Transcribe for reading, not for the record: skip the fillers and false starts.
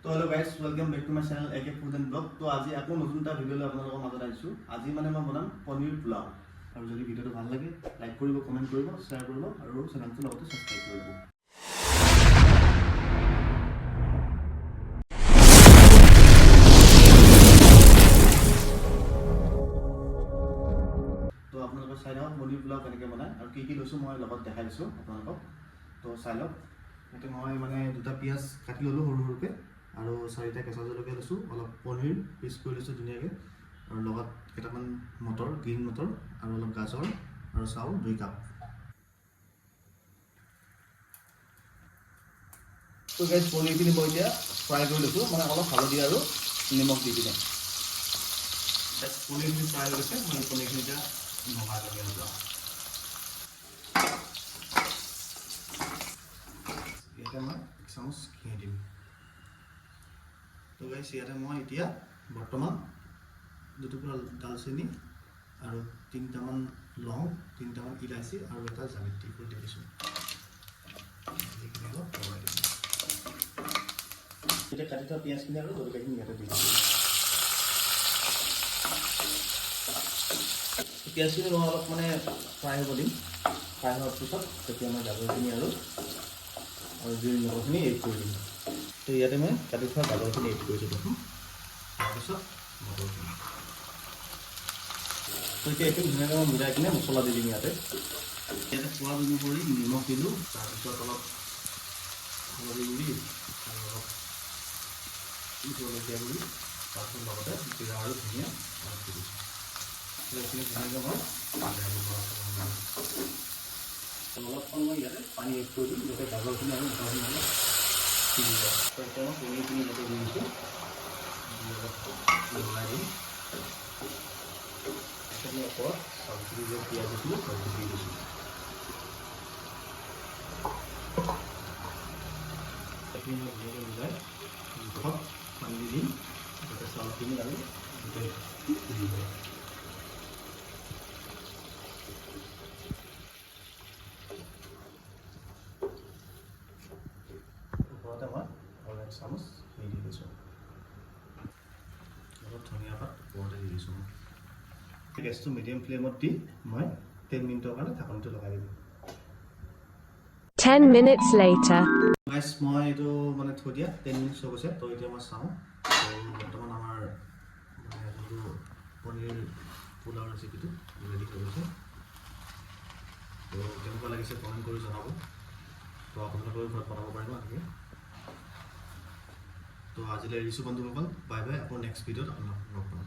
তো hello' guys, welcome back to my channel AK food and vlog. তো আজি আকৌ নতুন এটা ভিডিঅ' লৈ আপোনালোকৰ মাজত আহিছোঁ। আজি মানে মই বনাম পনীৰ পোলাও। আৰু যদি ভিডিঅ'টো ভাল লাগে লাইক কৰিব, কমেণ্ট কৰিব, শ্বেয়াৰ কৰিব আৰু চেনেলটোৰ লগতে ছাবস্ক্ৰাইব কৰিব। তো আপোনালোকে চাই লওক পনীৰ পোলাও কেনেকৈ বনায় আৰু কি লৈছোঁ মই লগত দেখাই দিছোঁ আপোনালোকক। তো চাই লওক। এতিয়া মই মানে দুটা পিঁয়াজ কাটি ল'লোঁ সৰু সৰুকৈ আৰু 4টা কেঁচা জলকীয়া লৈছোঁ, অলপ পনীৰ পিচ কৰি লৈছোঁ ধুনীয়াকৈ আৰু লগত কেইটামান মটৰ, গ্ৰীণ মটৰ আৰু অলপ গাজৰ আৰু চাউল 2 কাপ। তো গাইজ পনীৰখিনি মই এতিয়া ফ্ৰাই কৰি লৈছোঁ, মানে অলপ হালধি আৰু নিমখ দি পিনে। পনীৰখিনি ফ্ৰাই হৈ গৈছে, মই পনীৰখিনি এতিয়া নমাই লগাই যাওঁ। ইয়াতে মই 1 চামুচ ঘি দিম। তো গাইজ ইয়াতে মই এতিয়া বৰ্তমান 2 টুকুৰা দালচেনি আৰু 3টামান লং, 3টামান ইলাচি আৰু এটা জাবিত্ৰী ফুল দি দিছোঁ। এতিয়া কাটি থোৱা পিঁয়াজখিনি আৰু জলকীয়াখিনি ইয়াতে দি দিছোঁ। পিঁয়াজখিনি মই অলপ মানে ফ্ৰাই হ'ব দিম। ফ্ৰাই হোৱাৰ পিছত তেতিয়া মই গাজৰখিনি আৰু গ্ৰীণ মটৰখিনি এড কৰি দিম। তো ইয়াতে মই কাটি থোৱা গাজৰখিনি এড কৰিছোঁ প্ৰথম, তাৰপিছত মটৰখিনি। তো এতিয়া এইটো ধুনীয়াকৈ মই মিলাই কিনে মছলা দি দিম। ইয়াতে সোৱাদ অনুসৰি নিমখ দিলোঁ, তাৰপিছত অলপ হালধি গুড়ি আৰু অলপ জলকীয়া গুড়ি, তাৰপিছত লগতে জিৰা আৰু ধনিয়া দি দিছোঁ। এইখিনি ধুনীয়াকৈ মই অলপমান মই ইয়াতে পানী এড কৰি দিম, যাতে গাজৰখিনি আৰু মটৰখিনি অলপ সিজি যায়। তো এতিয়া মই পনীৰখিনি ইয়াতে দি দিছোঁ, অলপ লগাই দিম। মই ওপৰত চাউলখিনি যে তিয়াই দিছিলোঁ চাউলটো দি দিছোঁ। এইখিনি মই ধুনীয়াকৈ মিলাই জোখত পানী দি দিম, যাতে চাউলখিনি আৰু গোটেই সিজি যায়। ওপৰতে মই আৰু 1 চামুচ ঘি দি দিছোঁ, অলপ ধনিয়া পাত ওপৰতে দি দিছোঁ। গেছটো মিডিয়াম ফ্লেমত দি মই 10 মিনিটৰ কাৰণে ঢাকনিটো লগাই দিম। 10 minutes later. গাইজ মই এইটো মানে থৈ দিয়া 10 মিনিটছ হৈ গৈছে। তো এতিয়া মই চাওঁ, তো বৰ্তমান আমাৰ মানে যোনটো পনীৰ পোলাও ৰেচিপিটো ৰেডি হৈ গৈছে। তো কেনেকুৱা লাগিছে কমেণ্ট কৰি জনাব। তো আপোনালোকেও ঘৰত বনাব পাৰিব এনেকৈ। তো আজিলৈ এৰিছোঁ বন্ধুসকল, বাই বাই। আকৌ নেক্সট ভিডিঅ'ত আপোনালোকক লগ পাম।